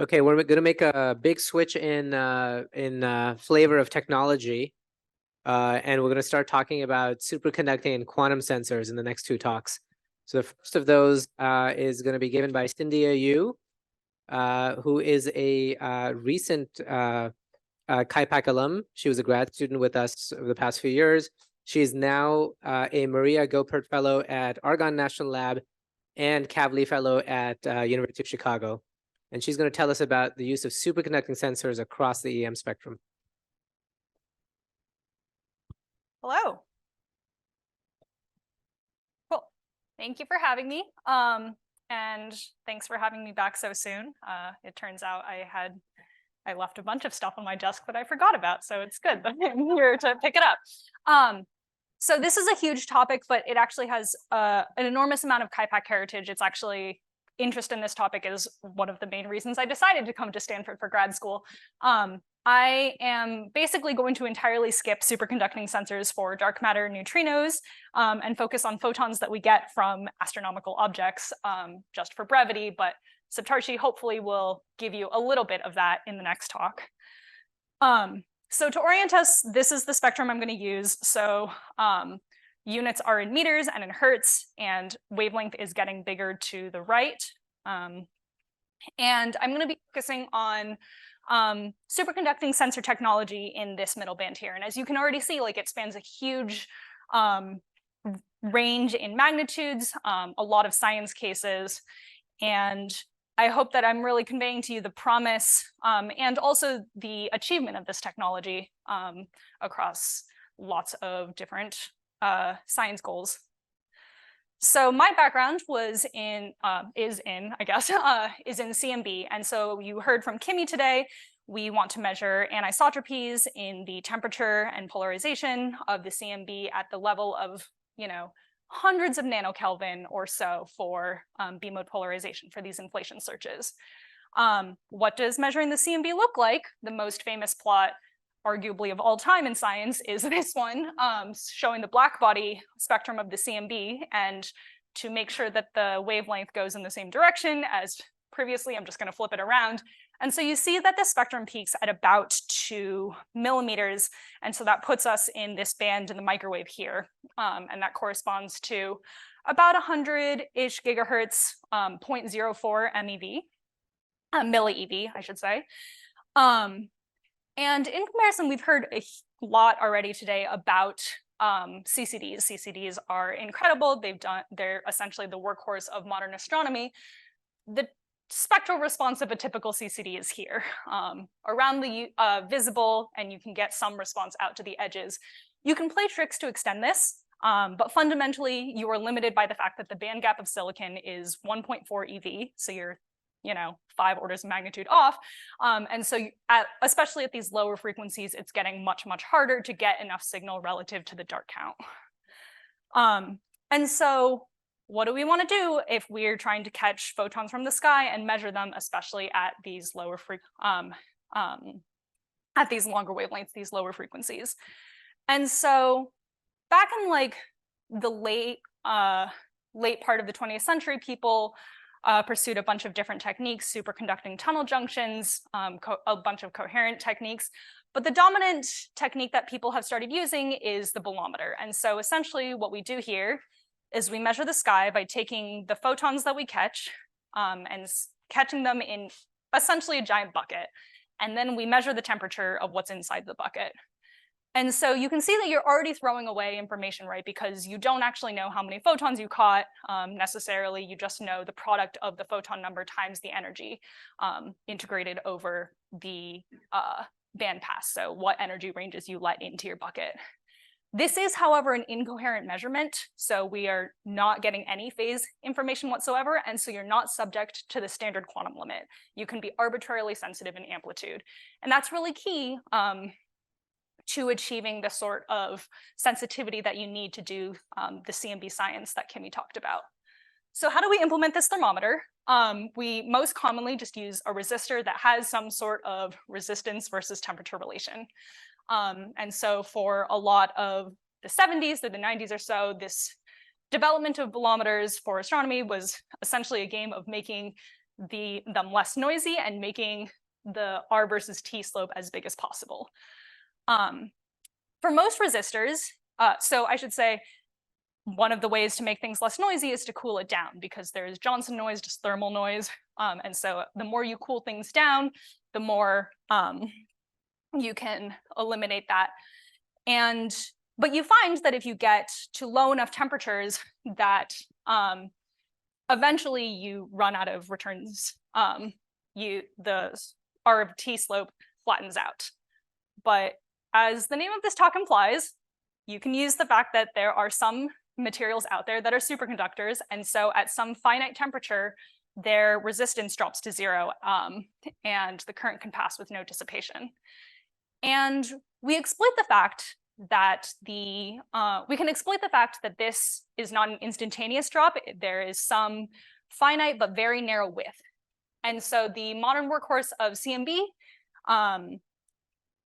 Okay, we're going to make a big switch in flavor of technology, and we're going to start talking about superconducting and quantum sensors in the next two talks. So the first of those is going to be given by Cyndia Yu, who is a recent KIPAC alum. She was a grad student with us over the past few years. She is now a Maria Gilpert Fellow at Argonne National Lab and Kavli Fellow at University of Chicago. And she's going to tell us about the use of superconducting sensors across the EM spectrum. Hello. Cool. Thank you for having me. And thanks for having me back so soon. It turns out I left a bunch of stuff on my desk that I forgot about, so it's good that I'm here to pick it up. So this is a huge topic, but it actually has an enormous amount of KIPAC heritage. It's actually interest in this topic is one of the main reasons I decided to come to Stanford for grad school. I am basically going to entirely skip superconducting sensors for dark matter neutrinos and focus on photons that we get from astronomical objects just for brevity, but Saptarshi hopefully will give you a little bit of that in the next talk. So to orient us, this is the spectrum I'm going to use. So units are in meters and in hertz, and wavelength is getting bigger to the right. And I'm going to be focusing on superconducting sensor technology in this middle band here. And as you can already see, like it spans a huge range in magnitudes, a lot of science cases, and I hope that I'm really conveying to you the promise and also the achievement of this technology across lots of different science goals. So my background is in CMB. And so you heard from Kimmy today. We want to measure anisotropies in the temperature and polarization of the CMB at the level of, hundreds of nanokelvin or so for B-mode polarization for these inflation searches. What does measuring the CMB look like? The most famous plot, arguably of all time in science, is this one, showing the blackbody spectrum of the CMB. And to make sure that the wavelength goes in the same direction as previously, I'm just going to flip it around. And so you see that the spectrum peaks at about 2 millimeters. And so that puts us in this band in the microwave here. And that corresponds to about 100-ish gigahertz, 0.04 MeV, milli-eV, I should say. And in comparison, we've heard a lot already today about CCDs. CCDs are incredible. They're essentially the workhorse of modern astronomy. The spectral response of a typical CCD is here, around the visible, and you can get some response out to the edges. You can play tricks to extend this, but fundamentally, you are limited by the fact that the band gap of silicon is 1.4 eV, so you're 5 orders of magnitude off. And so especially at these lower frequencies, it's getting much, much harder to get enough signal relative to the dark count. And so what do we want to do if we're trying to catch photons from the sky and measure them, especially at these lower at these longer wavelengths, these lower frequencies? And so back in like the late part of the 20th century, people pursued a bunch of different techniques, superconducting tunnel junctions, a bunch of coherent techniques. But the dominant technique that people have started using is the bolometer. And so essentially what we do here is we measure the sky by taking the photons that we catch and catching them in essentially a giant bucket. And then we measure the temperature of what's inside the bucket. And so you can see that you're already throwing away information, right? Because you don't actually know how many photons you caught necessarily. You just know the product of the photon number times the energy integrated over the bandpass. So what energy ranges you let into your bucket. This is, however, an incoherent measurement. So we are not getting any phase information whatsoever. And so you're not subject to the standard quantum limit. You can be arbitrarily sensitive in amplitude. And that's really key to achieving the sort of sensitivity that you need to do the CMB science that Kimmy talked about. So how do we implement this thermometer? We most commonly just use a resistor that has some sort of resistance versus temperature relation. And so for a lot of the 70s through the 90s or so, this development of bolometers for astronomy was essentially a game of making them less noisy and making the R versus T slope as big as possible. For most resistors, so I should say, one of the ways to make things less noisy is to cool it down, because there's Johnson noise, just thermal noise. And so the more you cool things down, the more you can eliminate that. But you find that if you get to low enough temperatures that eventually you run out of returns, the R of T slope flattens out. But as the name of this talk implies, you can use the fact that there are some materials out there that are superconductors, and so at some finite temperature, their resistance drops to 0, and the current can pass with no dissipation. And we exploit the fact that we can exploit the fact that this is not an instantaneous drop. There is some finite but very narrow width. And so the modern workhorse of CMB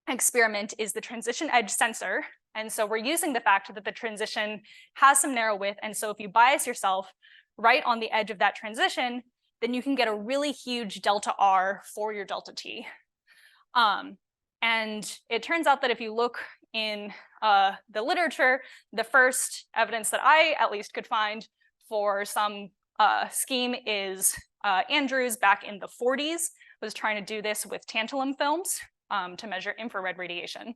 experiment is the transition edge sensor. And so we're using the fact that the transition has some narrow width. And so if you bias yourself right on the edge of that transition, then you can get a really huge delta R for your delta T. And it turns out that if you look in the literature, the first evidence that I at least could find for some scheme is Andrews back in the 40s was trying to do this with tantalum films to measure infrared radiation.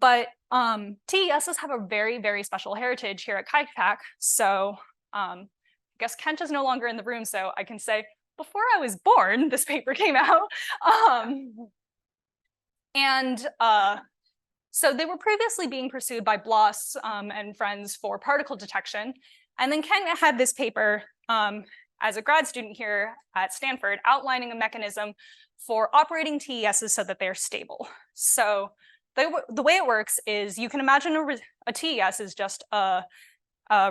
But TESs have a very, very special heritage here at KIPAC. So I guess Kent is no longer in the room, so I can say, before I was born, this paper came out. So they were previously being pursued by Bloss and friends for particle detection. And then Kent had this paper as a grad student here at Stanford outlining a mechanism for operating TESs so that they're stable. So the way it works is you can imagine a TES is just a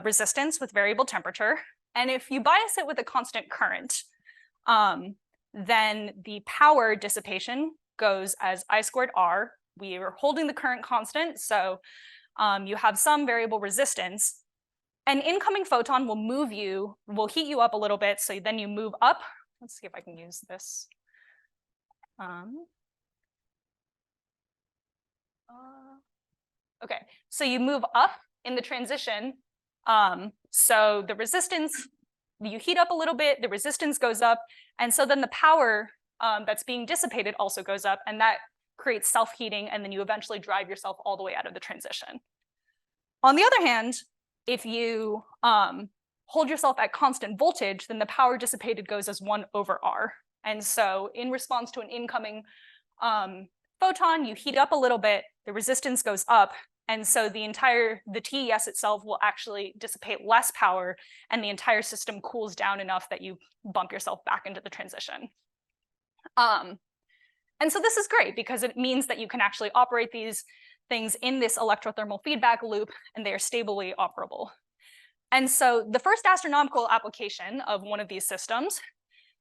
resistance with variable temperature. And if you bias it with a constant current, then the power dissipation goes as I squared R. We are holding the current constant, so you have some variable resistance. An incoming photon will heat you up a little bit, so then you move up. Let's see if I can use this. Okay, so you move up in the transition. So the resistance, you heat up a little bit, the resistance goes up, and so then the power that's being dissipated also goes up, and that creates self-heating, and then you eventually drive yourself all the way out of the transition. On the other hand, if you hold yourself at constant voltage, then the power dissipated goes as 1 over R. And so in response to an incoming photon, you heat up a little bit, the resistance goes up, and so the TES itself will actually dissipate less power, and the entire system cools down enough that you bump yourself back into the transition. And so this is great because it means that you can actually operate these things in this electrothermal feedback loop, and they are stably operable. And so the first astronomical application of one of these systems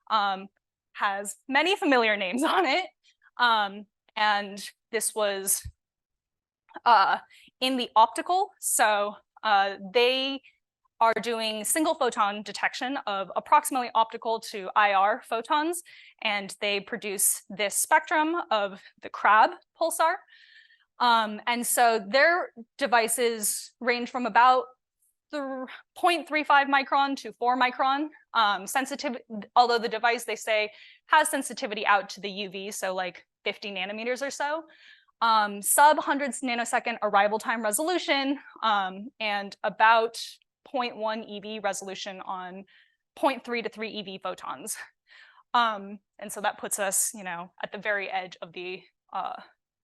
has many familiar names on it. And this was in the optical. So they are doing single photon detection of approximately optical to IR photons, and they produce this spectrum of the Crab pulsar. And so their devices range from about 0.35 micron to 4 micron sensitivity, although the device, they say, has sensitivity out to the UV, so like 50 nanometers or so. Sub 100 nanosecond arrival time resolution, and about 0.1 EV resolution on 0.3 to 3 EV photons. And so that puts us, at the very edge of the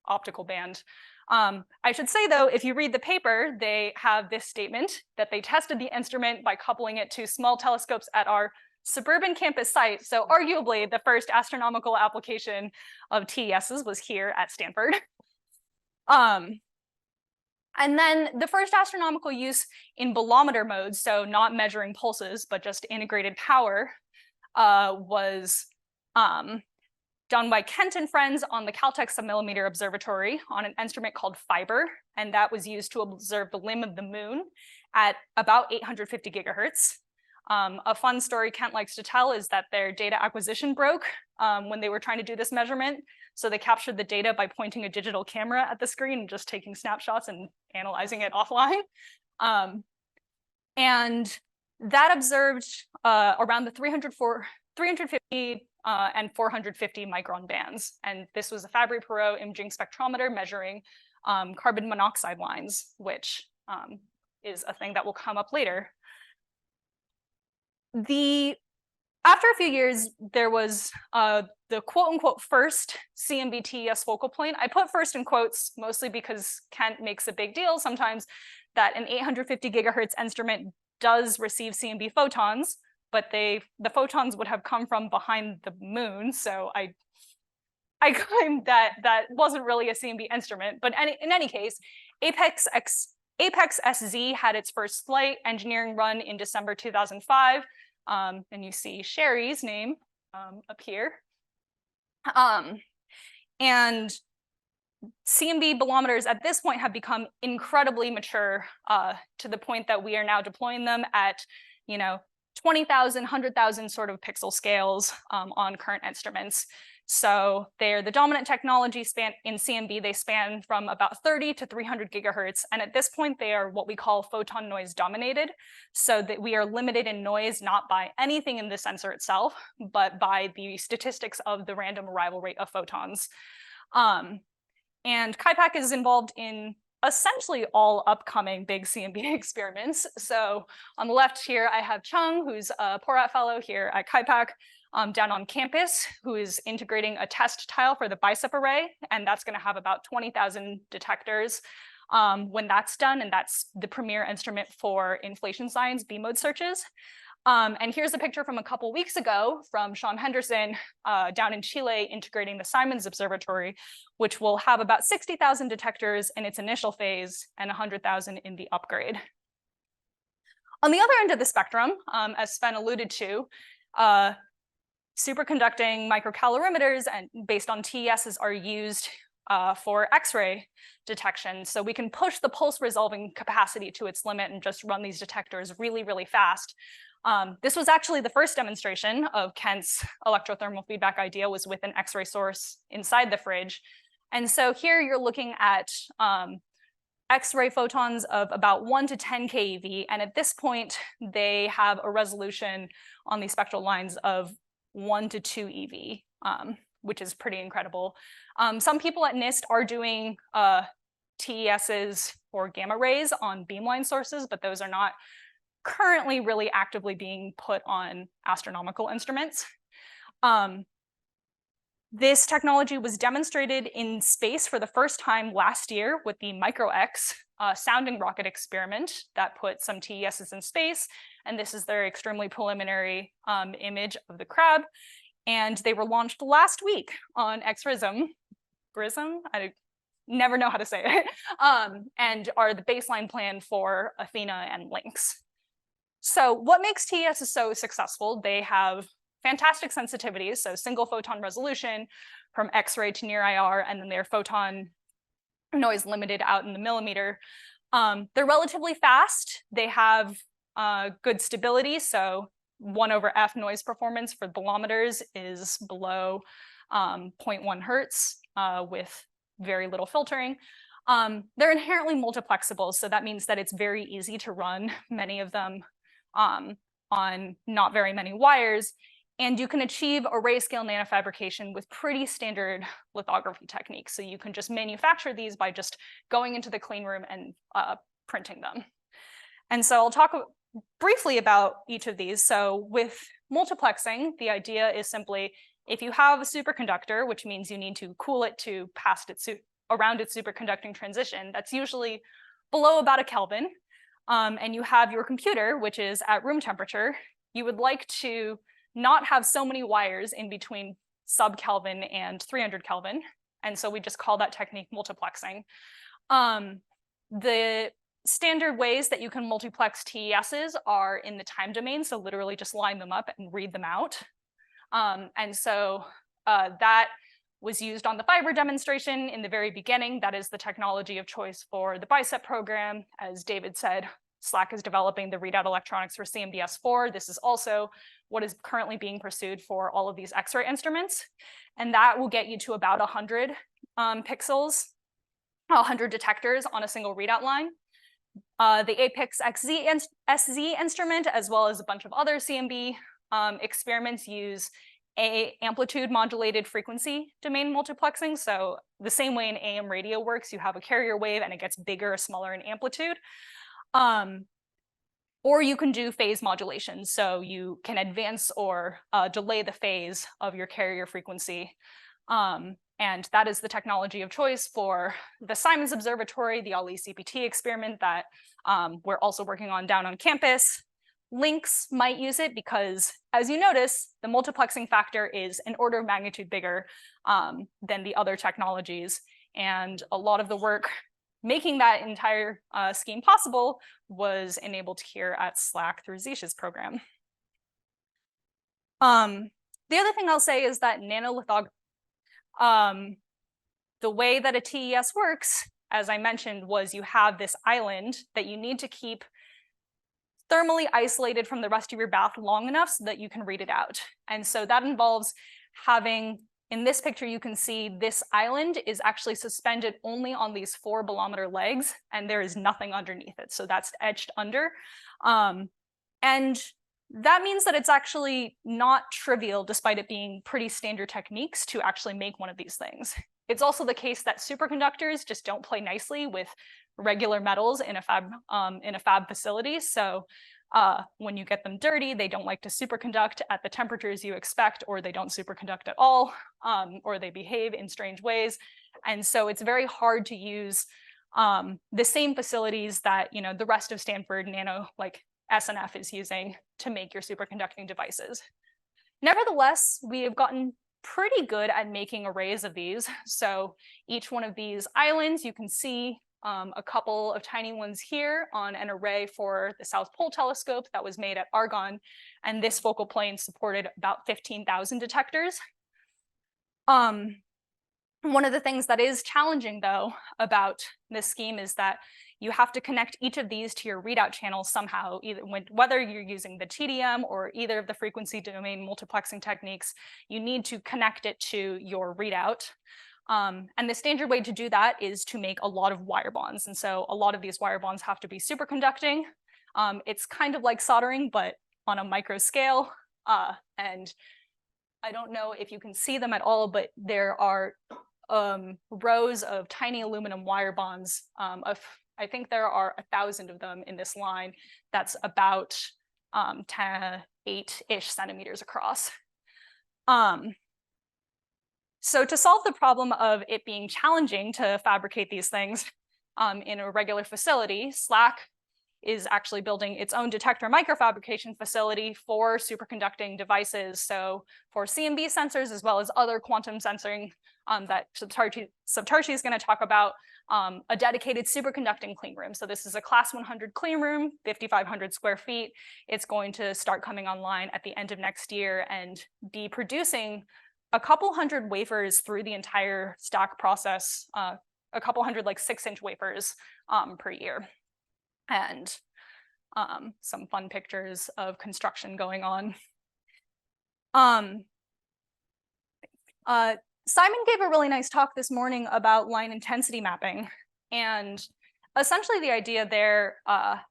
optical band. I should say, though, if you read the paper, they have this statement that they tested the instrument by coupling it to small telescopes at our suburban campus site. So arguably, the first astronomical application of TESs was here at Stanford. And then the first astronomical use in bolometer mode, so not measuring pulses, but just integrated power, was done by Kent and friends on the Caltech submillimeter observatory on an instrument called Fiber, and that was used to observe the limb of the moon at about 850 gigahertz. A fun story Kent likes to tell is that their data acquisition broke when they were trying to do this measurement. So they captured the data by pointing a digital camera at the screen and just taking snapshots and analyzing it offline. And that observed around the 350 and 450 micron bands. And this was a Fabry-Perot imaging spectrometer measuring carbon monoxide lines, which is a thing that will come up later. After a few years, there was the quote-unquote first CMB-TES focal point. I put first in quotes mostly because Kent makes a big deal sometimes that an 850 gigahertz instrument does receive CMB photons, but the photons would have come from behind the moon. So I claimed that that wasn't really a CMB instrument. But in any case, Apex SZ had its first flight engineering run in December 2005. And you see Sherry's name up here. And CMB bolometers at this point have become incredibly mature to the point that we are now deploying them at, 20,000, 100,000 sort of pixel scales on current instruments. So they're the dominant technology span in CMB. They span from about 30 to 300 gigahertz. And at this point, they are what we call photon noise dominated. So that we are limited in noise, not by anything in the sensor itself, but by the statistics of the random arrival rate of photons. And KIPAC is involved in essentially all upcoming big CMB experiments. So on the left here, I have Chung, who's a Porat fellow here at KIPAC, down on campus, who is integrating a test tile for the bicep array, and that's going to have about 20,000 detectors when that's done, and that's the premier instrument for inflation science B-mode searches. And here's a picture from a couple weeks ago from Sean Henderson down in Chile integrating the Simons Observatory, which will have about 60,000 detectors in its initial phase and 100,000 in the upgrade. On the other end of the spectrum, as Sven alluded to, superconducting microcalorimeters and based on TESs are used for X-ray detection. So we can push the pulse resolving capacity to its limit and just run these detectors really, really fast. This was actually the first demonstration of Kent's electrothermal feedback idea was with an X-ray source inside the fridge. And so here you're looking at X-ray photons of about 1 to 10 keV. And at this point, they have a resolution on these spectral lines of 1 to 2 eV, which is pretty incredible. Some people at NIST are doing TESs or gamma rays on beamline sources, but those are not currently really actively being put on astronomical instruments. This technology was demonstrated in space for the first time last year with the MicroX sounding rocket experiment that put some TESs in space. And this is their extremely preliminary image of the crab. And they were launched last week on XRISM. Grism? I never know how to say it. And are the baseline plan for Athena and Lynx. So what makes TES so successful? They have fantastic sensitivities, so single photon resolution from X-ray to near IR, and then they're photon noise limited out in the millimeter. They're relatively fast. They have good stability, so 1/f noise performance for bolometers is below 0.1 hertz with very little filtering. They're inherently multiplexable, so that means that it's very easy to run many of them on not very many wires. And you can achieve array scale nanofabrication with pretty standard lithography techniques. So you can just manufacture these by just going into the clean room and printing them. And so I'll talk briefly about each of these. So with multiplexing, the idea is simply if you have a superconductor, which means you need to cool it to past its around its superconducting transition, that's usually below about a Kelvin, and you have your computer, which is at room temperature, you would like to not have so many wires in between sub-Kelvin and 300 Kelvin. And so we just call that technique multiplexing. The standard ways that you can multiplex TESs are in the time domain, so literally just line them up and read them out. And so that was used on the fiber demonstration in the very beginning. That is the technology of choice for the BICEP program. As David said, SLAC is developing the readout electronics for CMBS4. This is also what is currently being pursued for all of these X-ray instruments. And that will get you to about 100 pixels, 100 detectors on a single readout line. The APIX SZ instrument, as well as a bunch of other CMB experiments, use amplitude modulated frequency domain multiplexing. So the same way an AM radio works, you have a carrier wave and it gets bigger or smaller in amplitude. Or you can do phase modulation. So you can advance or delay the phase of your carrier frequency. And that is the technology of choice for the Simons Observatory, the Ali CPT experiment that we're also working on down on campus. Links might use it because, as you notice, the multiplexing factor is an order of magnitude bigger than the other technologies. And a lot of the work making that entire scheme possible was enabled here at SLAC through Zish's program. The other thing I'll say is that nanolithography, the way that a TES works, as I mentioned, was you have this island that you need to keep thermally isolated from the rest of your bath long enough so that you can read it out. And so that involves having, in this picture, you can see this island is actually suspended only on these 4 bolometer legs, and there is nothing underneath it. So that's etched under. And that means that it's actually not trivial, despite it being pretty standard techniques, to actually make one of these things. It's also the case that superconductors just don't play nicely with regular metals in a fab facility. So when you get them dirty, they don't like to superconduct at the temperatures you expect, or they don't superconduct at all, or they behave in strange ways. And so it's very hard to use the same facilities that the rest of Stanford Nano, like SNF, is using to make your superconducting devices. Nevertheless, we have gotten pretty good at making arrays of these. So each one of these islands, you can see a couple of tiny ones here on an array for the South Pole Telescope that was made at Argonne. And this focal plane supported about 15,000 detectors. One of the things that is challenging, though, about this scheme is that you have to connect each of these to your readout channel somehow, whether you're using the TDM or either of the frequency domain multiplexing techniques. You need to connect it to your readout. And the standard way to do that is to make a lot of wire bonds. And so a lot of these wire bonds have to be superconducting. It's kind of like soldering, but on a micro scale. And I don't know if you can see them at all, but there are rows of tiny aluminum wire bonds. I think there are 1,000 of them in this line. That's about 8-ish centimeters across. So to solve the problem of it being challenging to fabricate these things in a regular facility, SLAC is actually building its own detector microfabrication facility for superconducting devices. So for CMB sensors, as well as other quantum sensing that Saptarshi is going to talk about, a dedicated superconducting clean room. So this is a class 100 clean room, 5,500 square feet. It's going to start coming online at the end of next year and be producing a couple hundred wafers through the entire stack process, a couple hundred like 6-inch wafers per year. And some fun pictures of construction going on. Simon gave a really nice talk this morning about line intensity mapping. And essentially the idea there,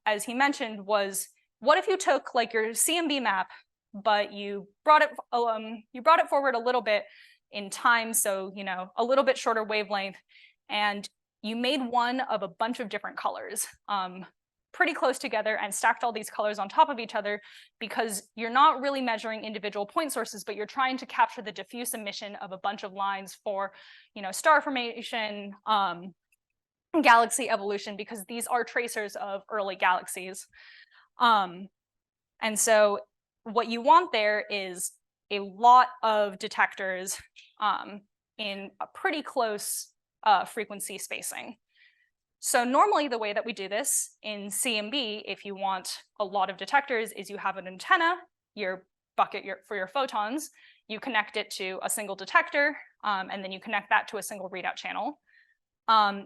as he mentioned, was what if you took like your CMB map, but you brought it forward a little bit in time, so a little bit shorter wavelength, and you made one of a bunch of different colors, pretty close together, and stacked all these colors on top of each other, because you're not really measuring individual point sources, but you're trying to capture the diffuse emission of a bunch of lines for star formation, galaxy evolution, because these are tracers of early galaxies. And so what you want there is a lot of detectors in a pretty close frequency spacing. So normally the way that we do this in CMB, if you want a lot of detectors, is you have an antenna, your bucket for your photons, you connect it to a single detector, and then you connect that to a single readout channel.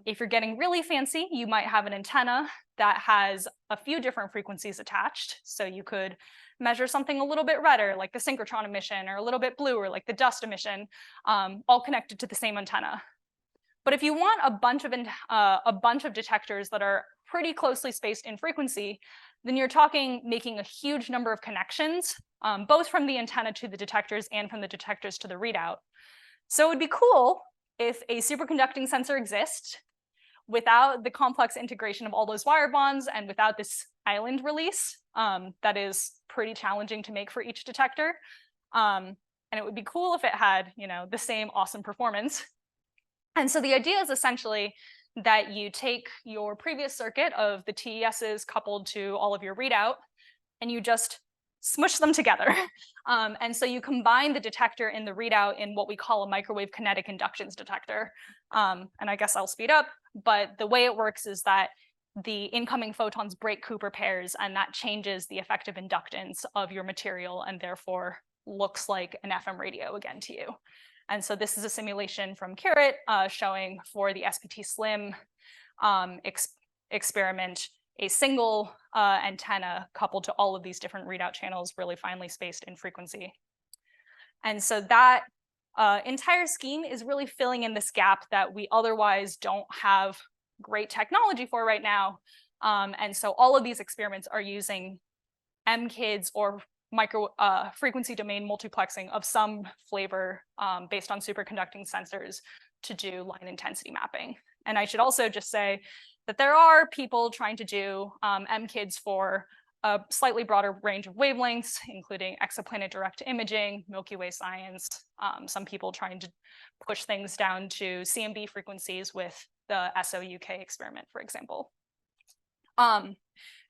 If you're getting really fancy, you might have an antenna that has a few different frequencies attached. So you could measure something a little bit redder, like the synchrotron emission, or a little bit bluer, like the dust emission, all connected to the same antenna. But if you want a bunch of detectors that are pretty closely spaced in frequency, then you're talking making a huge number of connections, both from the antenna to the detectors and from the detectors to the readout. So it would be cool if a superconducting sensor exists without the complex integration of all those wire bonds and without this island release that is pretty challenging to make for each detector. And it would be cool if it had, the same awesome performance. And so the idea is essentially that you take your previous circuit of the TESs coupled to all of your readout, and you just smush them together. And so you combine the detector in the readout in what we call a microwave kinetic inductance detector. And I guess I'll speed up, but the way it works is that the incoming photons break Cooper pairs, and that changes the effective inductance of your material and therefore looks like an FM radio again to you. And so this is a simulation from Carrot showing for the SPT Slim experiment a single antenna coupled to all of these different readout channels, really finely spaced in frequency. And so that entire scheme is really filling in this gap that we otherwise don't have great technology for right now. And so all of these experiments are using MKIDs or micro frequency domain multiplexing of some flavor based on superconducting sensors to do line intensity mapping. And I should also just say that there are people trying to do MKIDs for a slightly broader range of wavelengths, including exoplanet direct imaging, Milky Way science, some people trying to push things down to CMB frequencies with the SOUK experiment, for example. And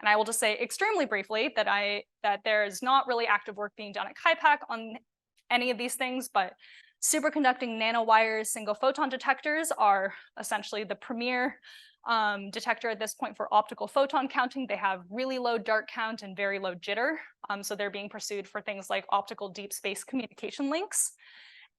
I will just say extremely briefly that there is not really active work being done at KIPAC on any of these things, but superconducting nanowires single photon detectors are essentially the premier detector at this point for optical photon counting. They have really low dark count and very low jitter. So they're being pursued for things like optical deep space communication links.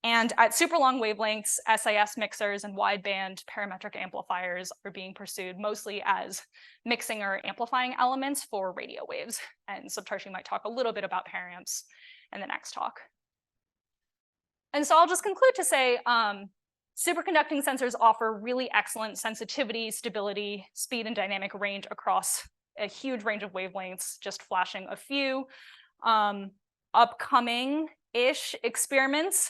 And at super long wavelengths, SIS mixers and wideband parametric amplifiers are being pursued mostly as mixing or amplifying elements for radio waves. And Subtarshi might talk a little bit about paramps in the next talk. And so I'll just conclude to say superconducting sensors offer really excellent sensitivity, stability, speed, and dynamic range across a huge range of wavelengths, just flashing a few upcoming-ish experiments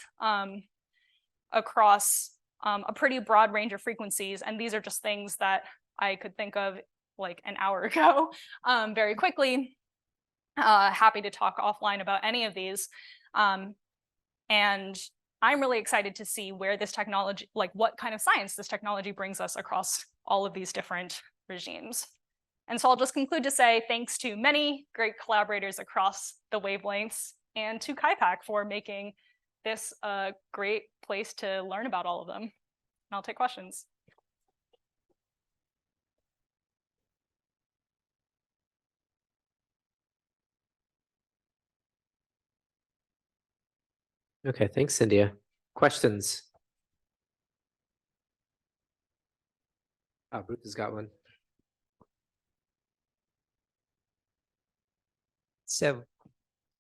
across a pretty broad range of frequencies. And these are just things that I could think of like an hour ago very quickly. Happy to talk offline about any of these. And I'm really excited to see where this technology, like what kind of science this technology brings us across all of these different regimes. And so I'll just conclude to say thanks to many great collaborators across the wavelengths and to KIPAC for making this a great place to learn about all of them. And I'll take questions. Okay, thanks, Cyndia. Questions? Oh, Bruce has got one. So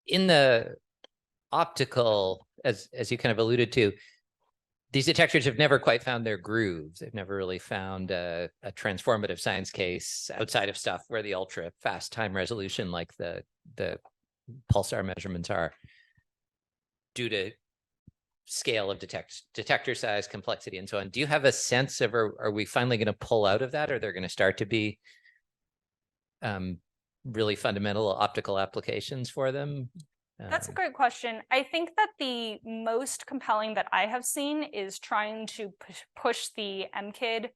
in the optical, as you kind of alluded to, these detectors have never quite found their grooves. They've never really found a transformative science case outside of stuff where the ultra fast time resolution, like the pulsar measurements are, due to scale of detector size, complexity, and so on. Do you have a sense of, are we finally going to pull out of that? Or they're going to start to be really fundamental optical applications for them? That's a great question. I think that the most compelling that I have seen is trying to push the MKID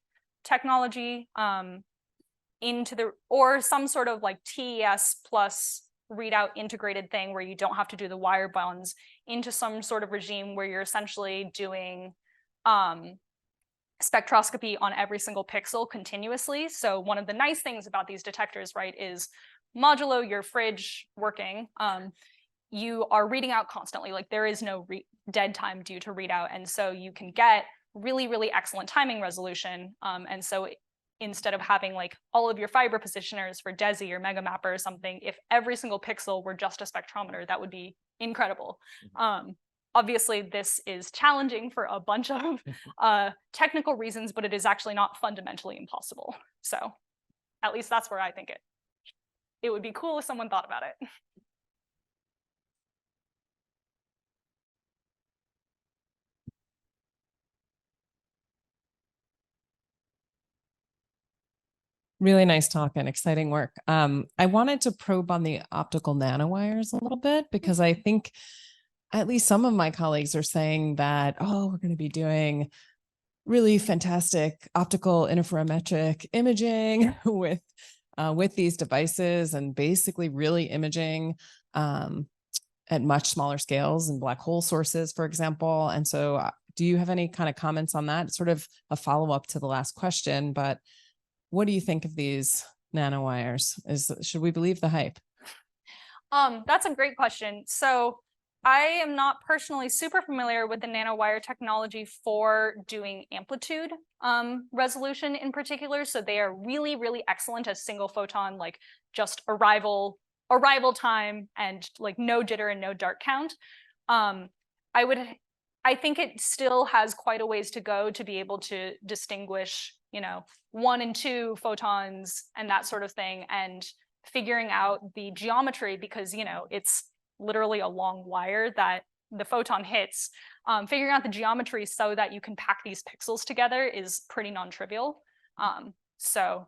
technology into or some sort of like TES plus readout integrated thing where you don't have to do the wire bonds into some sort of regime where you're essentially doing spectroscopy on every single pixel continuously. So one of the nice things about these detectors, right, is modulo your fridge working, you are reading out constantly. Like there is no dead time due to readout. And so you can get really, really excellent timing resolution. And so instead of having like all of your fiber positioners for DESI or MegaMapper or something, if every single pixel were just a spectrometer, that would be incredible. Obviously, this is challenging for a bunch of technical reasons, but it is actually not fundamentally impossible. So at least that's where I think it would be cool if someone thought about it. Really nice talk and exciting work. I wanted to probe on the optical nanowires a little bit because I think at least some of my colleagues are saying that, oh, we're going to be doing really fantastic optical interferometric imaging with these devices and basically really imaging at much smaller scales and black hole sources, for example. And so do you have any kind of comments on that? It's sort of a follow-up to the last question, but what do you think of these nanowires? Should we believe the hype? That's a great question. So I am not personally super familiar with the nanowire technology for doing amplitude resolution in particular. So they are really, really excellent as single photon, like just arrival time and like no jitter and no dark count. I think it still has quite a ways to go to be able to distinguish, 1 and 2 photons and that sort of thing, and figuring out the geometry because, it's literally a long wire that the photon hits. Figuring out the geometry so that you can pack these pixels together is pretty non-trivial. So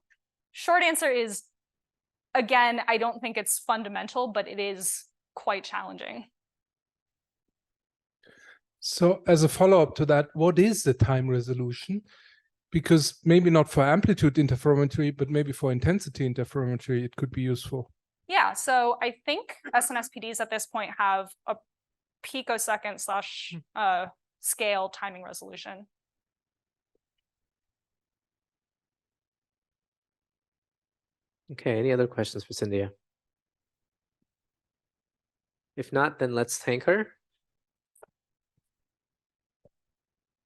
short answer is, again, I don't think it's fundamental, but it is quite challenging. So as a follow-up to that, what is the time resolution? Because maybe not for amplitude interferometry, but maybe for intensity interferometry, it could be useful. Yeah, so I think SNSPDs at this point have a picosecond / scale timing resolution. Okay, any other questions for Cyndia? If not, then let's thank her.